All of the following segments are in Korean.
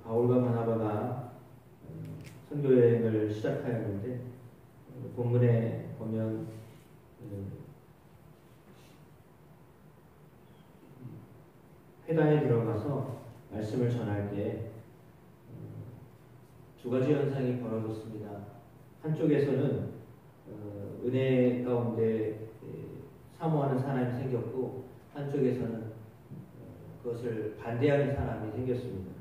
바울과 바나바가 선교 여행을 시작하였는데 본문에 보면 회당에 들어가서 말씀을 전할 때 두 가지 현상이 벌어졌습니다. 한쪽에서는 은혜 가운데 사모하는 사람이 생겼고, 한쪽에서는 그것을 반대하는 사람이 생겼습니다.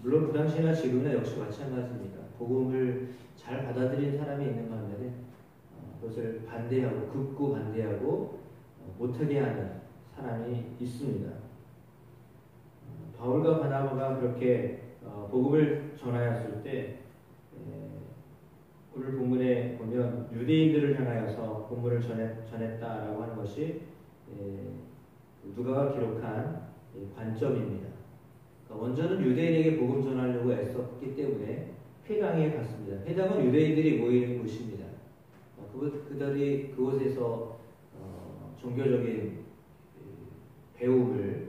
물론 그 당시나 지금이나 역시 마찬가지입니다. 복음을 잘 받아들인 사람이 있는 반면에 그것을 반대하고, 극구 반대하고 못하게 하는 사람이 있습니다. 바울과 바나바가 그렇게 복음을 전하였을 때 오늘 본문에 보면 유대인들을 향하여서 복음을 전했다라고 하는 것이 누가가 기록한 관점입니다. 그러니까 원전은 유대인에게 복음 전하려고 애썼기 때문에 회당에 갔습니다. 회당은 유대인들이 모이는 곳입니다. 그들이 그곳에서 종교적인 배움을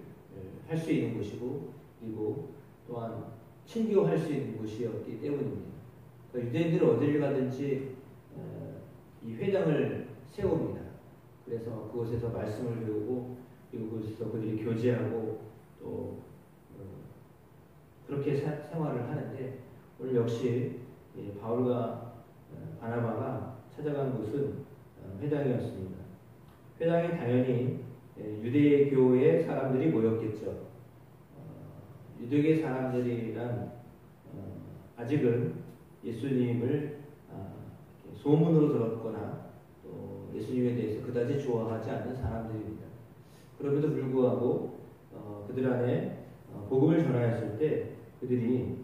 할 수 있는 곳이고, 그리고 또한 친교할 수 있는 곳이었기 때문입니다. 그러니까 유대인들은 어디를 가든지 이 회당을 세웁니다. 그래서 그곳에서 말씀을 배우고, 그리고 그곳에서 그들이 교제하고 또 그렇게 생활을 하는데, 오늘 역시 바울과 바나바가 찾아간 곳은 회당이었습니다. 회당에 당연히 유대교의 사람들이 모였겠죠. 유대교의 사람들이란 아직은 예수님을 소문으로 들었거나 또 예수님에 대해서 그다지 좋아하지 않는 사람들입니다. 그럼에도 불구하고 그들 안에 복음을 전하였을 때 그들이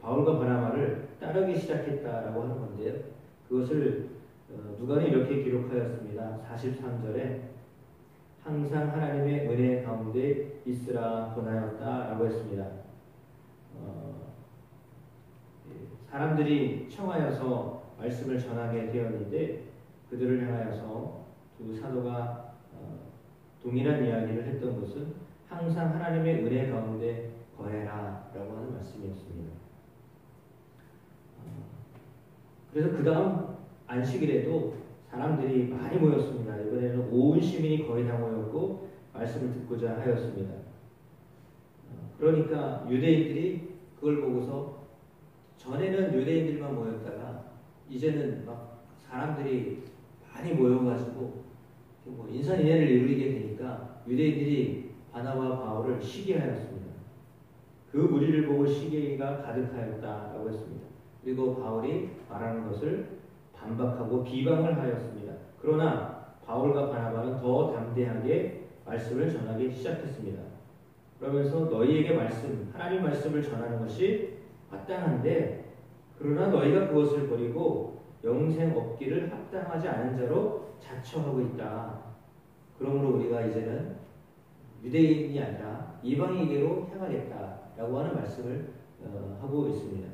바울과 바나바를 따르기 시작했다라고 하는 건데요. 그것을 누가는 이렇게 기록하였습니다. 43절에 항상 하나님의 은혜 가운데 있으라 권하였다라고 했습니다. 사람들이 청하여서 말씀을 전하게 되었는데 그들을 향하여서 두 사도가 동일한 이야기를 했던 것은 항상 하나님의 은혜 가운데 거해라 라고 하는 말씀이었습니다. 그래서 그 다음 안식일에도 사람들이 많이 모였습니다. 이번에는 온 시민이 거의 다 모였고 말씀을 듣고자 하였습니다. 그러니까 유대인들이 그걸 보고서, 전에는 유대인들만 모였다가 이제는 막 사람들이 많이 모여가지고 뭐 인산인해를 이루게 되니까 유대인들이 바나바와 바울을 시기하였습니다. 그 무리를 보고 시기가 가득하였다라고 했습니다. 그리고 바울이 말하는 것을 반박하고 비방을 하였습니다. 그러나 바울과 바나바는 더 담대하게 말씀을 전하기 시작했습니다. 그러면서 너희에게 하나님 말씀을 전하는 것이 마땅한데, 그러나 너희가 그것을 버리고 영생 얻기를 합당하지 않은 자로 자처하고 있다. 그러므로 우리가 이제는 유대인이 아니라 이방인에게로 향하겠다라고 하는 말씀을 하고 있습니다.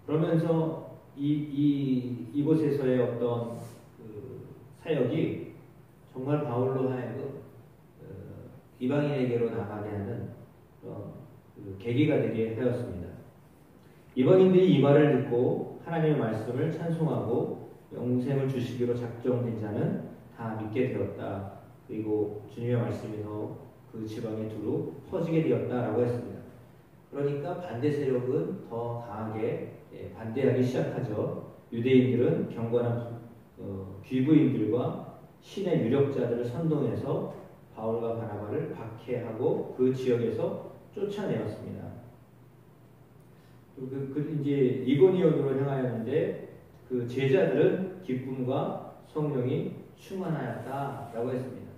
그러면서 이곳에서의 어떤 사역이 정말 바울로 하여금 이방인에게로 나가게 하는 계기가 되게 하였습니다. 이방인들이 이 말을 듣고 하나님의 말씀을 찬송하고 영생을 주시기로 작정된 자는 다 믿게 되었다. 그리고 주님의 말씀이 더 그 지방에 두루 퍼지게 되었다라고 했습니다. 그러니까 반대 세력은 더 강하게 반대하기 시작하죠. 유대인들은 경건한 귀부인들과 신의 유력자들을 선동해서 바울과 바나바를 박해하고 그 지역에서 쫓아내었습니다. 이제 이고니온으로 향하였는데 그 제자들은 기쁨과 성령이 충만하였다라고 했습니다.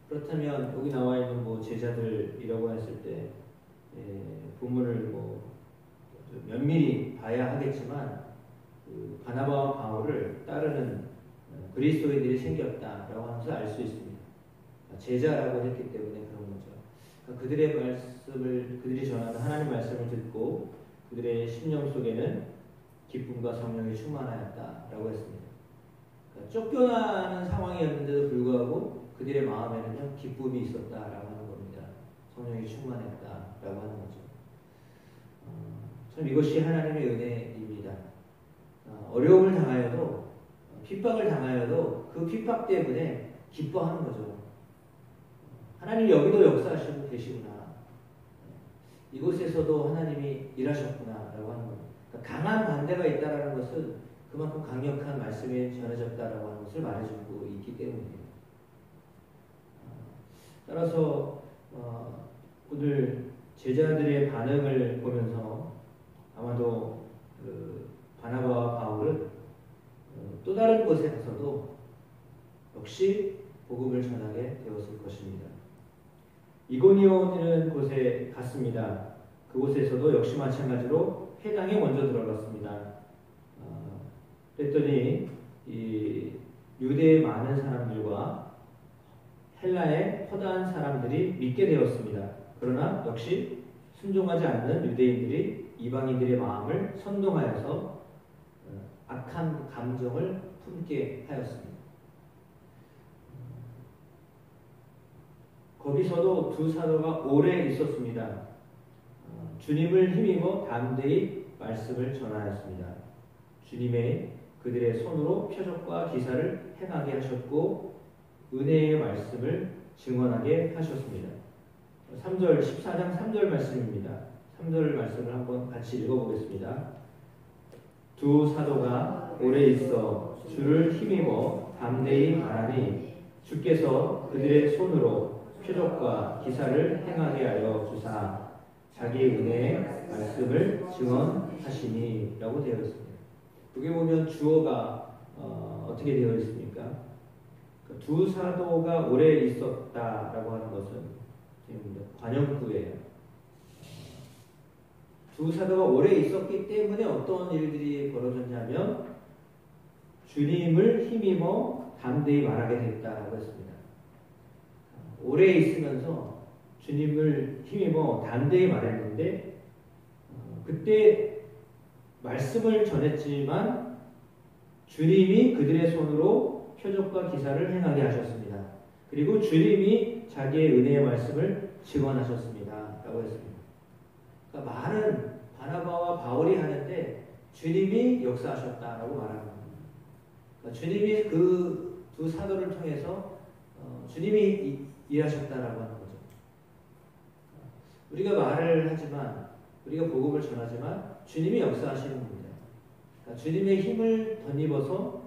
그렇다면 여기 나와 있는 뭐 제자들이라고 했을 때 본문을 면밀히 봐야 하겠지만 바나바와 바울을 따르는 그리스도인들이 생겼다라고 하면서 알 수 있습니다. 제자라고 했기 때문에 그런 거죠. 그러니까 그들이 전하는 하나님 말씀을 듣고 그들의 심령 속에는 기쁨과 성령이 충만하였다라고 했습니다. 그러니까 쫓겨나는 상황이었는데도 불구하고 그들의 마음에는요 기쁨이 있었다라고 하는 겁니다. 성령이 충만했다라고 하는 거죠. 참 이것이 하나님의 은혜입니다. 어려움을 당하여도 핍박을 당하여도 그 핍박 때문에 기뻐하는 거죠. 하나님 여기도 역사하시고 계시구나. 이곳에서도 하나님이 일하셨구나라고 하는 거죠. 그러니까 강한 반대가 있다라는 것은 그만큼 강력한 말씀이 전해졌다라고 하는 것을 말해주고 있기 때문이에요. 따라서 오늘 제자들의 반응을 보면서 아마도 그 바나바와 바울은 또 다른 곳에 가서도 역시 복음을 전하게 되었을 것입니다. 이고니온이라는 곳에 갔습니다. 그곳에서도 역시 마찬가지로 회당에 먼저 들어갔습니다. 그랬더니 이 유대의 많은 사람들과 헬라의 허다한 사람들이 믿게 되었습니다. 그러나 역시 순종하지 않는 유대인들이 이방인들의 마음을 선동하여서 악한 감정을 품게 하였습니다. 거기서도 두 사도가 오래 있었습니다. 주님을 힘입어 담대히 말씀을 전하였습니다. 주님의 그들의 손으로 표적과 기사를 행하게 하셨고 은혜의 말씀을 증언하게 하셨습니다. 3절 14장 3절 말씀입니다. 3절 말씀을 한번 같이 읽어보겠습니다. 두 사도가 오래 있어 주를 힘입어 담대히 말하니 주께서 그들의 손으로 표적과 기사를 행하게 하여 주사 자기 은혜의 말씀을 증언하시니 라고 되어 있습니다. 여기 보면 주어가 어떻게 되어 있습니까? 두 사도가 오래 있었다라고 하는 것은 관용구예요. 두 사도가 오래 있었기 때문에 어떤 일들이 벌어졌냐면 주님을 힘입어 담대히 말하게 됐다라고 했습니다. 오래 있으면서 주님을 힘입어 담대히 말했는데 그때 말씀을 전했지만 주님이 그들의 손으로 표적과 기사를 행하게 하셨습니다. 그리고 주님이 자기의 은혜의 말씀을 증언하셨습니다. 라고 했습니다. 그러니까 말은 바나바와 바울이 하는데 주님이 역사하셨다라고 말하는 겁니다. 그러니까 주님이 그 두 사도를 통해서 주님이 일하셨다라고 하는 거죠. 우리가 말을 하지만 우리가 복음을 전하지만 주님이 역사하시는 겁니다. 그러니까 주님의 힘을 덧입어서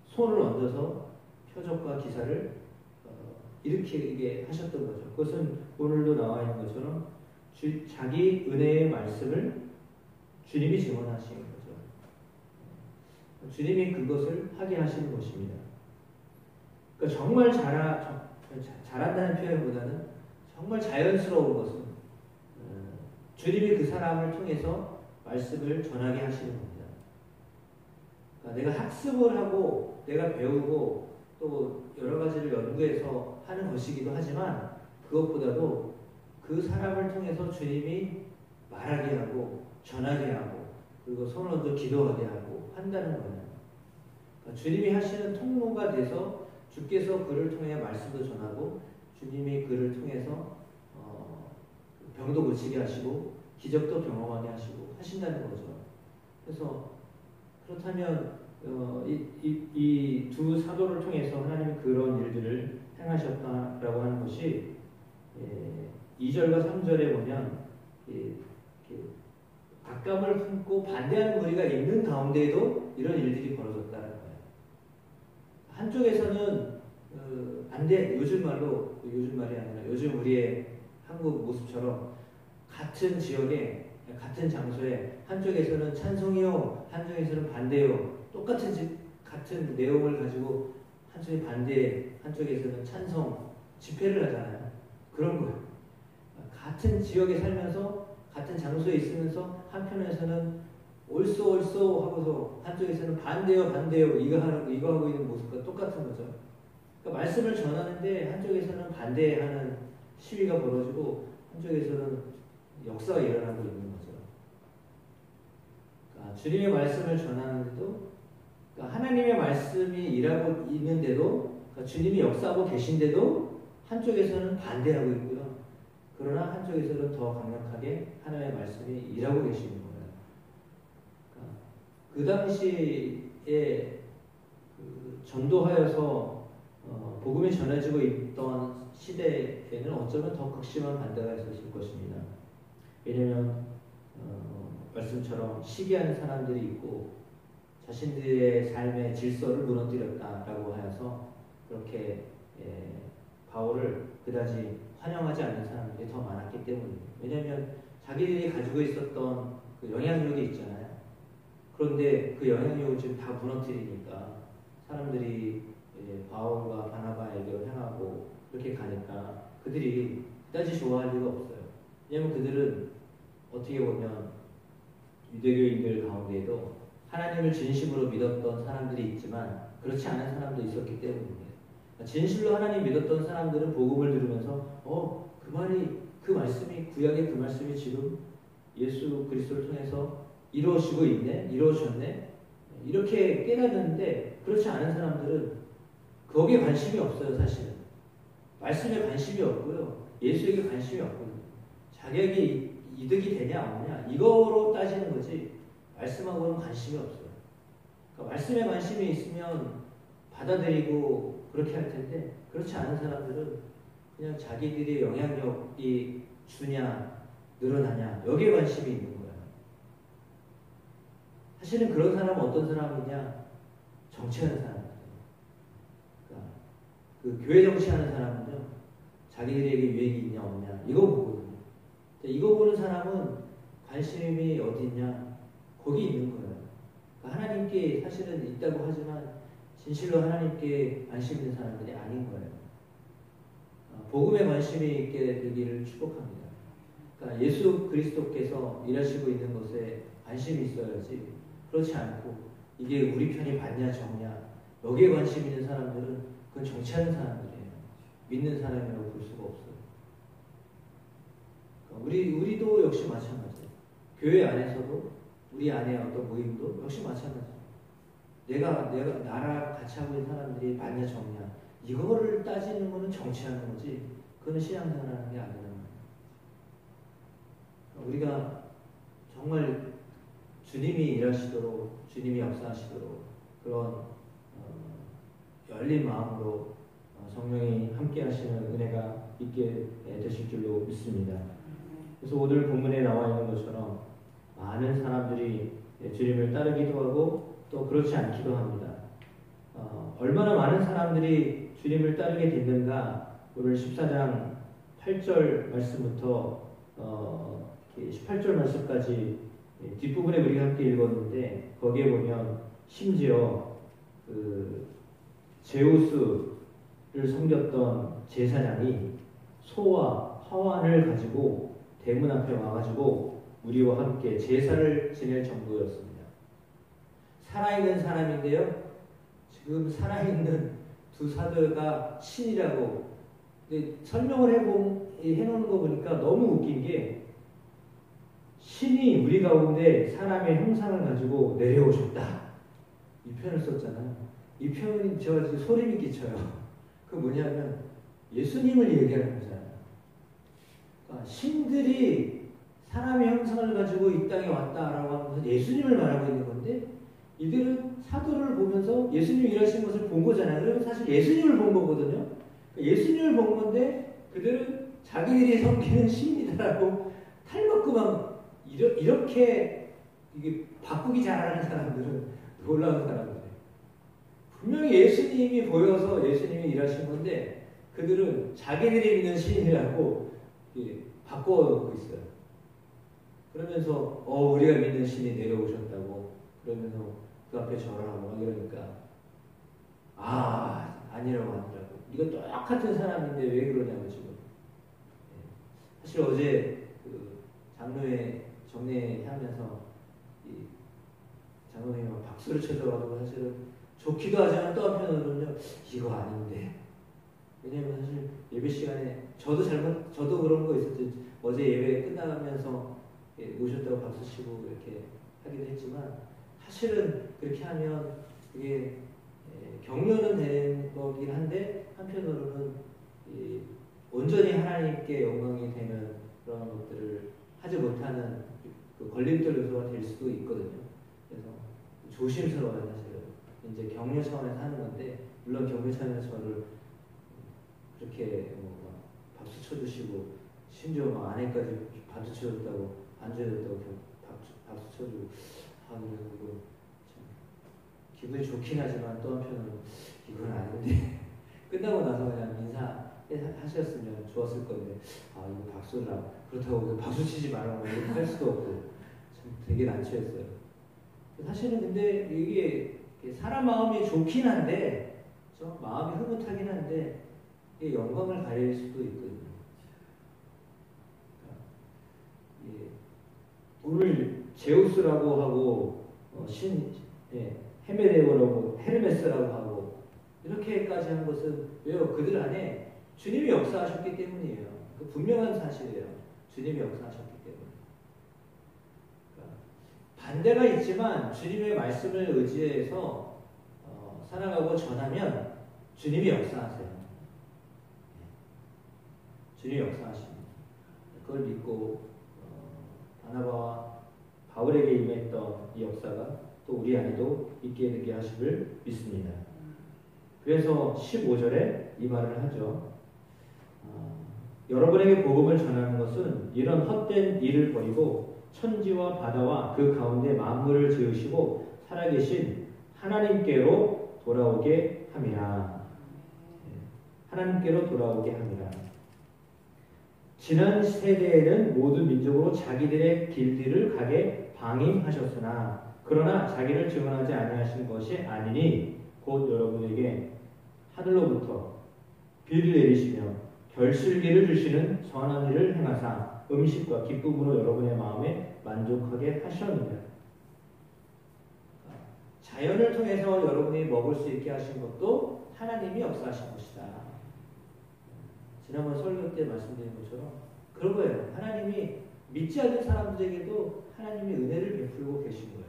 손을 얹어서 표적과 기사를 일으키게 하셨던 거죠. 그것은 오늘도 나와 있는 것처럼 자기 은혜의 말씀을 주님이 증언하시는 거죠. 주님이 그것을 하게 하시는 것입니다. 그러니까 정말 잘한다는 표현보다는 정말 자연스러운 것은 주님이 그 사람을 통해서 말씀을 전하게 하시는 겁니다. 그러니까 내가 학습을 하고 내가 배우고 또 여러 가지를 연구해서 하는 것이기도 하지만 그것보다도 그 사람을 통해서 주님이 말하게 하고 전하게 하고 그리고 손을 얹어 기도하게 하고 한다는 거예요. 그러니까 주님이 하시는 통로가 돼서 주께서 그를 통해 말씀도 전하고 주님이 그를 통해서 병도 고치게 하시고 기적도 경험하게 하시고 하신다는 거죠. 그래서 그렇다면 이 두 사도를 통해서 하나님이 그런 일들을 행하셨다라고 하는 것이 2절과 3절에 보면 악감을 품고 반대하는 무리가 있는 가운데에도 이런 일들이 벌어졌다는 거예요. 한쪽에서는 안 돼, 요즘 말이 아니라 요즘 우리의 한국 모습처럼 같은 지역에 같은 장소에 한쪽에서는 찬송이요, 한쪽에서는 반대요. 같은 내용을 가지고 한쪽에 반대, 한쪽에서는 찬송, 집회를 하잖아요. 그런 거예요. 같은 지역에 살면서 같은 장소에 있으면서 한편에서는 옳소 하고서 한쪽에서는 반대요 이거 하고 있는 모습과 똑같은 거죠. 그러니까 말씀을 전하는데 한쪽에서는 반대하는 시위가 벌어지고 한쪽에서는 역사가 일어나고 있는 거죠. 그러니까 주님의 말씀을 전하는데도 그러니까 하나님의 말씀이 일하고 있는데도 그러니까 주님이 역사하고 계신데도 한쪽에서는 반대하고 있고요. 그러나 한쪽에서는 더 강력하게 하나님의 말씀이 일하고 계시는 거예요. 그러니까 그 당시에 전도하여서 복음이 전해지고 있던 시대에는 어쩌면 더 극심한 반대가 있었을 것입니다. 왜냐하면 말씀처럼 시기하는 사람들이 있고 자신들의 삶의 질서를 무너뜨렸다라고 하여서 그렇게 바울을 그다지 환영하지 않는 사람들이 더 많았기 때문입니다. 왜냐하면 자기들이 가지고 있었던 그 영향력이 있잖아요. 그런데 그 영향력을 지금 다 무너뜨리니까 사람들이 바울과 바나바에게로 향하고 그렇게 가니까 그들이 그다지 좋아할 리가 없어요. 왜냐하면 그들은 어떻게 보면 유대교인들 가운데에도 하나님을 진심으로 믿었던 사람들이 있지만 그렇지 않은 사람도 있었기 때문입니다. 진실로 하나님 믿었던 사람들은 복음을 들으면서 그 말씀이 구약의 그 말씀이 지금 예수 그리스도를 통해서 이루어지고 있네, 이루어졌네 이렇게 깨닫는데 그렇지 않은 사람들은 거기에 관심이 없어요. 사실은 말씀에 관심이 없고요, 예수에게 관심이 없거든요. 자기에게 이득이 되냐 없냐 이거로 따지는 거지 말씀하고는 관심이 없어요. 그러니까 말씀에 관심이 있으면 받아들이고 그렇게 할 텐데 그렇지 않은 사람들은 그냥 자기들의 영향력이 주냐 늘어나냐 여기에 관심이 있는 거예요. 사실은 그런 사람은 어떤 사람이냐, 정치하는 사람이에요. 그러니까 그 교회 정치하는 사람은요, 자기들에게 유익이 있냐 없냐 이거 보거든요. 이거 보는 사람은 관심이 어디 있냐 거기 있는 거예요. 그러니까 하나님께 사실은 있다고 하지만 진실로 하나님께 관심 있는 사람들이 아닌 거예요. 복음에 관심이 있게 되기를 축복합니다. 그러니까 예수 그리스도께서 일하시고 있는 것에 관심이 있어야지, 그렇지 않고 이게 우리 편이 맞냐 적냐 여기에 관심 있는 사람들은 그건 정치하는 사람들이에요. 믿는 사람이라고 볼 수가 없어요. 그러니까 우리도 역시 마찬가지예요. 교회 안에서도 우리 안에 어떤 모임도 역시 마찬가지예요. 내가 나랑 같이 하고 있는 사람들이 맞냐 적냐 이거를 따지는 거는 정치하는 거지 그건 신앙생활하는 게 아니라는 거예요. 우리가 정말 주님이 일하시도록 주님이 역사하시도록 그런 열린 마음으로 성령이 함께 하시는 은혜가 있게 되실 줄로 믿습니다. 그래서 오늘 본문에 나와 있는 것처럼 많은 사람들이 주님을 따르기도 하고 또 그렇지 않기도 합니다. 얼마나 많은 사람들이 주님을 따르게 됐는가, 오늘 14장 8절 말씀부터 18절 말씀까지 뒷부분에 우리가 함께 읽었는데 거기에 보면 심지어 그 제우스를 섬겼던 제사장이 소와 화환을 가지고 대문 앞에 와가지고 우리와 함께 제사를 지낼 정도였습니다. 살아있는 사람인데요, 지금 살아있는 두 사도가 신이라고 설명을 해놓는 거 보니까 너무 웃긴 게, 신이 우리 가운데 사람의 형상을 가지고 내려오셨다 이 표현을 썼잖아요. 이 표현이 제가 지금 소름이 끼쳐요. 그 뭐냐면 예수님을 얘기하는 거잖아요. 그러니까 신들이 사람의 형상을 가지고 이 땅에 왔다라고 하면서 예수님을 말하고 있는 건데, 이들은 사도를 보면서 예수님이 일하신 것을 본 거잖아요. 그러면 사실 예수님을 본 거거든요. 그러니까 예수님을 본 건데 그들은 자기들이 섬기는 신이다라고 탈먹고만 이렇게 이게 바꾸기 잘하는 사람들은 놀라운 사람들이에요. 분명히 예수님이 보여서 예수님이 일하신 건데 그들은 자기들이 믿는 신이라고 바꿔놓고 있어요. 그러면서 우리가 믿는 신이 내려오셨다고 그러면서 그 앞에 절하고 막 이러니까 아니라고. 이거 똑같은 사람인데 왜 그러냐고 지금. 사실 어제 그 장로회 정례하면서 장로님이 막 박수를 쳐줘가지고 사실은 좋기도 하지만 또 한편으로는요 이거 아닌데. 왜냐면 사실 예배 시간에 저도 그런 거 있었죠. 어제 예배 끝나면서 오셨다고 박수 치고 이렇게 하기도 했지만 사실은 그렇게 하면 그게 격려는 되는 거긴 한데 한편으로는 온전히 하나님께 영광이 되는 그런 것들을 하지 못하는 그 걸림돌 요소가 될 수도 있거든요. 그래서 조심스러워요, 사실은. 이제 격려 차원에서 하는 건데, 물론 격려 차원에서 저를 그렇게 뭐 박수 쳐주시고, 심지어 막 아내까지 박수 쳐줬다고, 안줘줬다고 박수 쳐주고, 그리고 참 기분이 좋긴 하지만 또 한편으로는 이건 아닌데 끝나고 나서 그냥 인사하셨으면 좋았을 건데, 이거 박수라 그렇다고 박수 치지 말라고 할 수도 없고 참 되게 난처했어요. 사실은 근데 이게 사람 마음이 좋긴 한데, 마음이 흐뭇하긴 한데 이게 영광을 가릴 수도 있거든요. 오늘 제우스라고 하고 헤메데오라고 헤르메스라고 하고 이렇게까지 한 것은 왜요? 그들 안에 주님이 역사하셨기 때문이에요. 그 분명한 사실이에요. 주님이 역사하셨기 때문에. 그러니까 반대가 있지만 주님의 말씀을 의지해서 살아가고 전하면 주님이 역사하세요. 주님이 역사하십니다. 그걸 믿고 바나바와 바울에게 임했던 이 역사가 또 우리 안에도 있게 되게 하시길 믿습니다. 그래서 15절에 이 말을 하죠. 여러분에게 복음을 전하는 것은 이런 헛된 일을 버리고 천지와 바다와 그 가운데 만물을 지으시고 살아계신 하나님께로 돌아오게 함이라. 하나님께로 돌아오게 함이라. 지난 세대에는 모든 민족으로 자기들의 길들을 가게 방임하셨으나 그러나 자기를 증언하지 아니하신 것이 아니니 곧 여러분에게 하늘로부터 비를 내리시며 결실기를 주시는 선한 일을 행하사 음식과 기쁨으로 여러분의 마음에 만족하게 하셨느니라. 자연을 통해서 여러분이 먹을 수 있게 하신 것도 하나님이 역사하신 것이다. 지난번 설교 때 말씀드린 것처럼 그런 거예요. 하나님이 믿지 않는 사람들에게도 하나님이 은혜를 베풀고 계신 거예요.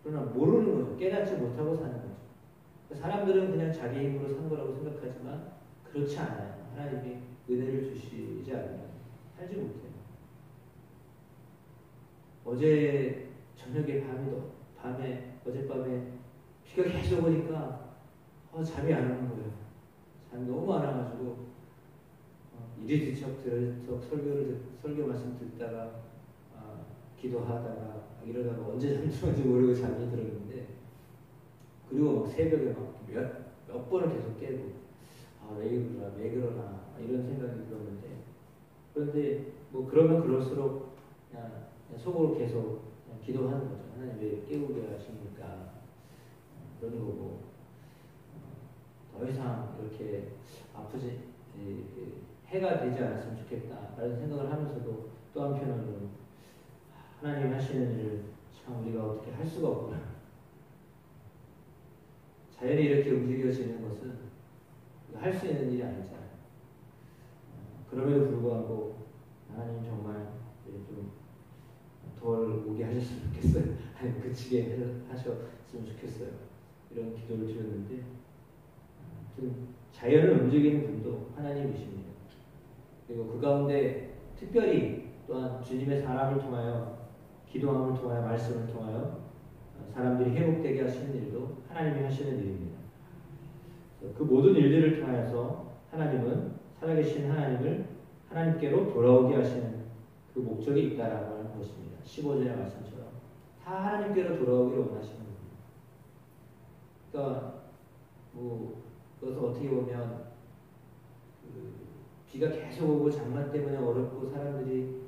그러나 모르는 거죠. 깨닫지 못하고 사는 거죠. 사람들은 그냥 자기 힘으로 산 거라고 생각하지만 그렇지 않아요. 하나님이 은혜를 주시지 않으면 살지 못해요. 어제 저녁에 어젯밤에 비가 계속 오니까 잠이 안 오는 거예요. 잠이 너무 안 와가지고 이리 뒤척 설교 말씀 듣다가 기도하다가 이러다가 언제 잠들었는지 모르고 잠이 들었는데, 그리고 막 새벽에 몇 번을 계속 깨고 왜 그러나 이런 생각이 들었는데, 그런데 뭐 그러면 그럴수록 그냥 속으로 계속 그냥 기도하는 거죠. 하나님 왜 깨우게 하십니까? 그런 거고, 더 이상 이렇게 아프지 해가 되지 않았으면 좋겠다라는 생각을 하면서도 또 한편으로는 하나님 하시는 일을 참 우리가 어떻게 할 수가 없구나. 자연이 이렇게 움직여지는 것은 할 수 있는 일이 아니잖아요. 그럼에도 불구하고 하나님 정말 좀 덜 오게 하셨으면 좋겠어요. 아니 그치게 하셨으면 좋겠어요. 이런 기도를 드렸는데, 자연을 움직이는 분도 하나님이십니다. 그리고 그 가운데 특별히 또한 주님의 사람을 통하여, 기도함을 통하여, 말씀을 통하여 사람들이 회복되게 하시는 일도 하나님이 하시는 일입니다. 그 모든 일들을 통하여서 하나님은 살아계신 하나님께로 돌아오게 하시는 그 목적이 있다라고 하는 것입니다. 15절의 말씀처럼 다 하나님께로 돌아오기를 원하시는 겁니다. 그러니까 그것을 어떻게 보면 비가 계속 오고 장마 때문에 어렵고 사람들이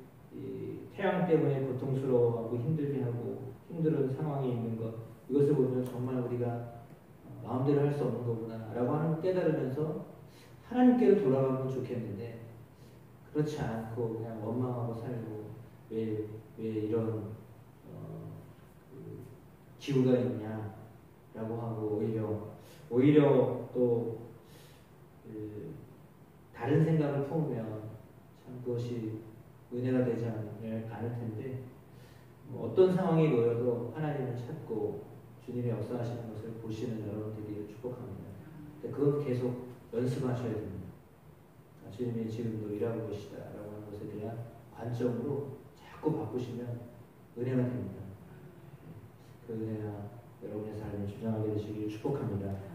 태양 때문에 고통스러워하고 힘들게하고 힘든 상황에 있는 것, 이것을 보면 정말 우리가 마음대로 할 수 없는 거구나 라고 하는 걸 깨달으면서 하나님께로 돌아가면 좋겠는데, 그렇지 않고 그냥 원망하고 살고 왜 이런 기후가 있냐 라고 하고 오히려 또 다른 생각을 품으면 참 그것이 은혜가 되지 않을 텐데, 어떤 상황이 놓여도 하나님을 찾고 주님의 역사하시는 것을 보시는 여러분 되기를 축복합니다. 그건 계속 연습하셔야 됩니다. 주님이 지금도 일하고 계시다라고 하는 것에 대한 관점으로 자꾸 바꾸시면 은혜가 됩니다. 그 은혜가 여러분의 삶에 주장하게 되시길 축복합니다.